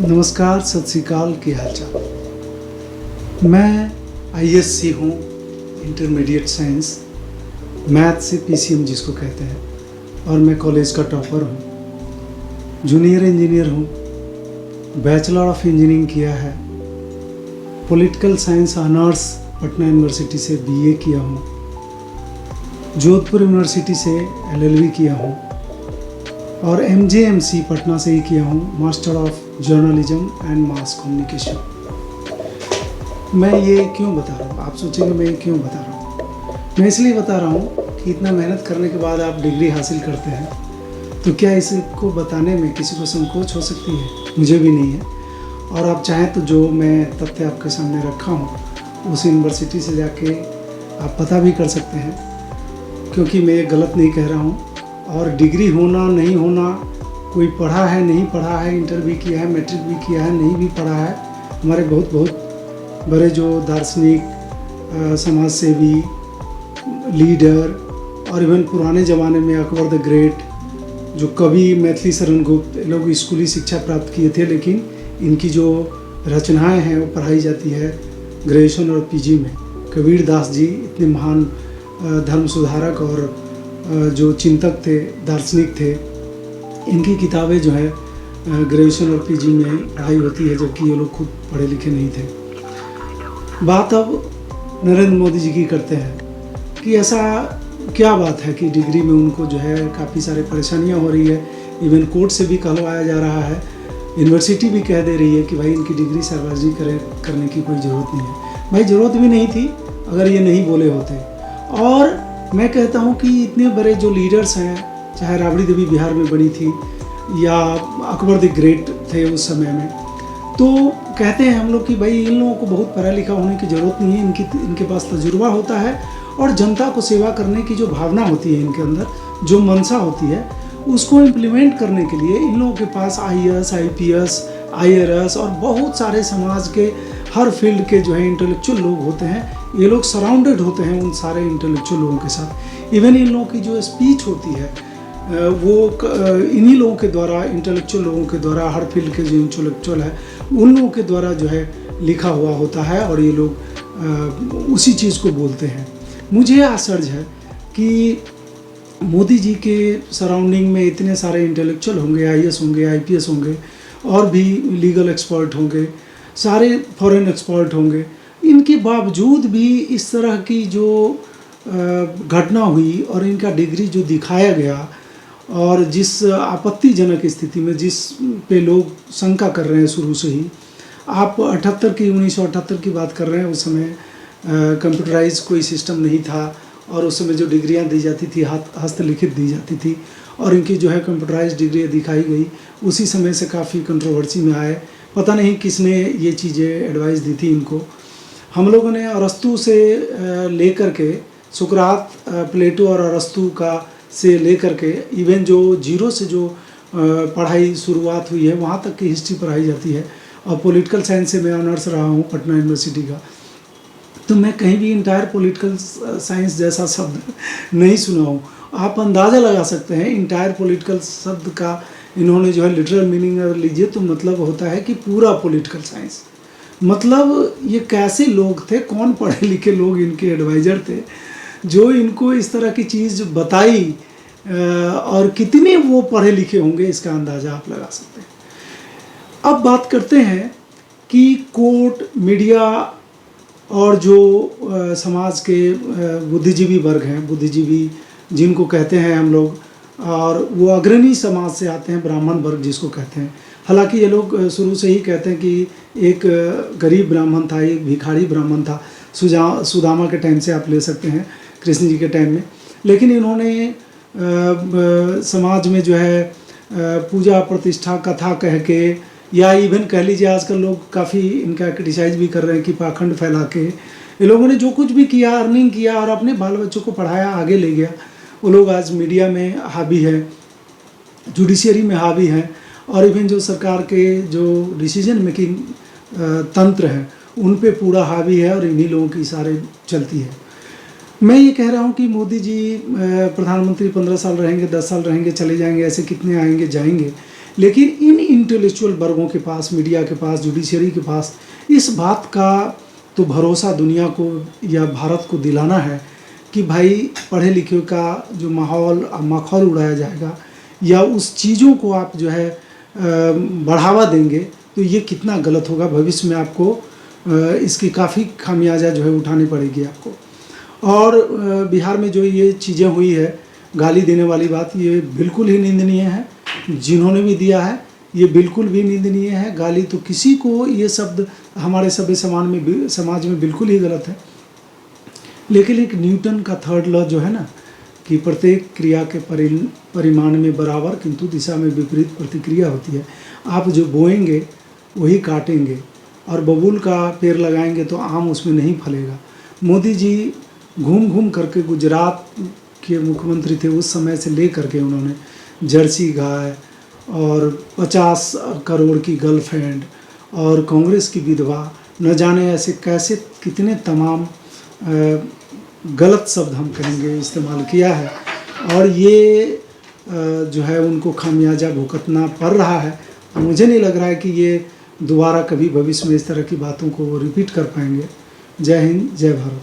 नमस्कार, सत श्री अकाल, की हाल चाल। मैं आईएससी हूँ, इंटरमीडिएट साइंस, मैथ से पीसीएम जिसको कहते हैं, और मैं कॉलेज का टॉपर हूँ, जूनियर इंजीनियर हूँ, बैचलर ऑफ इंजीनियरिंग किया है, political science honours Patna university से बीए किया हूँ, जोधपुर यूनिवर्सिटी से एलएलबी किया हूँ और एमजेएमसी पटना से ही किया हूँ, master of journalism and mass communication. मैं ये क्यों बता रहा हूँ? आप सोचेंगे मैं ये क्यों बता रहा हूँ? मैं इसलिए बता रहा हूँ कि इतना मेहनत करने के बाद आप डिग्री हासिल करते हैं तो क्या इसको बताने में किसी को संकोच हो सकती है? मुझे भी नहीं है। और आप चाहें तो जो मैं तथ्य आपके सामने रखा हूँ उस यूनिवर्सिटी से जाके आप पता भी कर सकते हैं, क्योंकि मैं ये गलत नहीं कह रहा हूँ। और डिग्री होना नहीं होना, कोई पढ़ा है नहीं पढ़ा है, इंटर भी किया है, मैट्रिक भी किया है, नहीं भी पढ़ा है, हमारे बहुत बहुत बड़े जो दार्शनिक, समाज सेवी, लीडर और इवन पुराने ज़माने में अकबर द ग्रेट, जो कवि मैथिली शरण गुप्त, लोग स्कूली शिक्षा प्राप्त किए थे, लेकिन इनकी जो रचनाएं हैं वो पढ़ाई जाती है ग्रेजुएशन और पीजी में। कबीर दास जी इतने महान धर्म सुधारक और जो चिंतक थे, दार्शनिक थे, इनकी किताबें जो है ग्रेजुएशन और पीजी में पढ़ाई होती है, जबकि ये लोग खुद पढ़े लिखे नहीं थे। बात अब नरेंद्र मोदी जी की करते हैं कि ऐसा क्या बात है कि डिग्री में उनको जो है काफ़ी सारे परेशानियां हो रही है, इवन कोर्ट से भी कहलवाया जा रहा है, यूनिवर्सिटी भी कह दे रही है कि भाई इनकी डिग्री सार्वजनिक करने की कोई ज़रूरत नहीं है। भाई ज़रूरत भी नहीं थी अगर ये नहीं बोले होते। और मैं कहता हूँ कि इतने बड़े जो लीडर्स हैं, चाहे राबड़ी देवी बिहार में बनी थी या अकबर द ग्रेट थे उस समय में, तो कहते हैं हम लोग कि भाई इन लोगों को बहुत पढ़ा लिखा होने की ज़रूरत नहीं है, इनके पास तजुर्बा होता है और जनता को सेवा करने की जो भावना होती है इनके अंदर, जो मनसा होती है, उसको इम्प्लीमेंट करने के लिए इन लोगों के पास आईएएस, आईपीएस, आईआरएस और बहुत सारे समाज के हर फील्ड के जो है इंटेलेक्चुअल लोग होते हैं। ये लोग सराउंडेड होते हैं उन सारे इंटेलेक्चुअल लोगों के साथ। इवन इन लोगों की जो स्पीच होती है वो इन्हीं लोगों के द्वारा, इंटेलेक्चुअल लोगों के द्वारा, हर फील्ड के जो इंटेलेक्चुअल है उन लोगों के द्वारा जो है लिखा हुआ होता है और ये लोग उसी चीज़ को बोलते हैं। मुझे आश्चर्य है कि मोदी जी के सराउंडिंग में इतने सारे इंटेलेक्चुअल होंगे, आईएएस होंगे, आईपीएस होंगे और भी लीगल एक्सपर्ट होंगे, सारे फॉरेन एक्सपर्ट होंगे, इनके बावजूद भी इस तरह की जो घटना हुई और इनका डिग्री जो दिखाया गया और जिस आपत्तिजनक स्थिति में जिस पे लोग शंका कर रहे हैं शुरू से ही, आप 1978 की बात कर रहे हैं, उस समय कंप्यूटराइज कोई सिस्टम नहीं था और उस समय जो डिग्रियां दी जाती थी हस्तलिखित दी जाती थी और इनकी जो है कंप्यूटराइज डिग्री दिखाई गई, उसी समय से काफ़ी कंट्रोवर्सी में आए। पता नहीं किसने ये चीज़ें एडवाइस दी थी इनको। हम लोगों ने अरस्तु से लेकर के, सुकरात, प्लेटो और अरस्तु का से लेकर के इवन जो जीरो से जो पढ़ाई शुरुआत हुई है वहाँ तक की हिस्ट्री पढ़ाई जाती है। और पॉलिटिकल साइंस से मैं ऑनर्स रहा हूँ पटना यूनिवर्सिटी का, तो मैं कहीं भी इंटायर पॉलिटिकल साइंस जैसा शब्द नहीं सुना हूँ। आप अंदाज़ा लगा सकते हैं इंटायर पॉलिटिकल शब्द का इन्होंने जो है लिटरल मीनिंग अगर लीजिए तो मतलब होता है कि पूरा पॉलिटिकल साइंस। मतलब ये कैसे लोग थे, कौन पढ़े लिखे लोग इनके एडवाइज़र थे जो इनको इस तरह की चीज़ बताई, और कितने वो पढ़े लिखे होंगे इसका अंदाज़ा आप लगा सकते हैं। अब बात करते हैं कि कोर्ट, मीडिया और जो समाज के बुद्धिजीवी वर्ग हैं, बुद्धिजीवी जिनको कहते हैं हम लोग, और वो अग्रणी समाज से आते हैं, ब्राह्मण वर्ग जिसको कहते हैं। हालांकि ये लोग शुरू से ही कहते हैं कि एक गरीब ब्राह्मण था, एक भिखारी ब्राह्मण था, सुदामा के टाइम से आप ले सकते हैं, कृष्ण जी के टाइम में। लेकिन इन्होंने समाज में जो है पूजा प्रतिष्ठा कथा कह के, या इवन कह लीजिए आजकल लोग काफ़ी इनका क्रिटिसाइज भी कर रहे हैं कि पाखंड फैला के ये लोगों ने जो कुछ भी किया, अर्निंग किया और अपने बाल बच्चों को पढ़ाया, आगे ले गया। वो लोग आज मीडिया में हावी है, जुडिशियरी में हावी है और इवन जो सरकार के जो डिसीजन मेकिंग तंत्र है उन पे पूरा हावी है और इन्हीं लोगों की सारे चलती है। मैं ये कह रहा हूँ कि मोदी जी प्रधानमंत्री 15 साल रहेंगे, 10 साल रहेंगे, चले जाएंगे, ऐसे कितने आएंगे जाएंगे, लेकिन इन इंटेलेक्चुअल वर्गों के पास, मीडिया के पास, जुडिशरी के पास इस बात का तो भरोसा दुनिया को या भारत को दिलाना है कि भाई पढ़े लिखे का जो माहौल उड़ाया जाएगा या उस चीज़ों को आप जो है बढ़ावा देंगे, तो ये कितना गलत होगा। भविष्य में आपको इसकी काफ़ी खामियाजा जो है उठानी पड़ेगी आपको। और बिहार में जो ये चीज़ें हुई है, गाली देने वाली बात, ये बिल्कुल ही निंदनीय है। जिन्होंने भी दिया है ये बिल्कुल भी निंदनीय है। गाली तो किसी को, ये शब्द हमारे सभ्य समाज में बिल्कुल ही गलत है। लेकिन एक न्यूटन का थर्ड लॉ जो है ना, कि प्रत्येक क्रिया के परिमाण में बराबर किंतु दिशा में विपरीत प्रतिक्रिया होती है। आप जो बोएंगे वही काटेंगे, और बबूल का पेड़ लगाएंगे तो आम उसमें नहीं फलेगा। मोदी जी घूम घूम करके, गुजरात के मुख्यमंत्री थे उस समय से ले करके, उन्होंने जर्सी गाय और 50 करोड़ की गर्लफ्रेंड और कांग्रेस की विधवा, न जाने ऐसे कैसे कितने तमाम गलत शब्द हम कहेंगे इस्तेमाल किया है। और ये जो है उनको खामियाजा भुगतना पड़ रहा है। मुझे नहीं लग रहा है कि ये दोबारा कभी भविष्य में इस तरह की बातों को रिपीट कर पाएंगे। जय हिंद, जय भारत।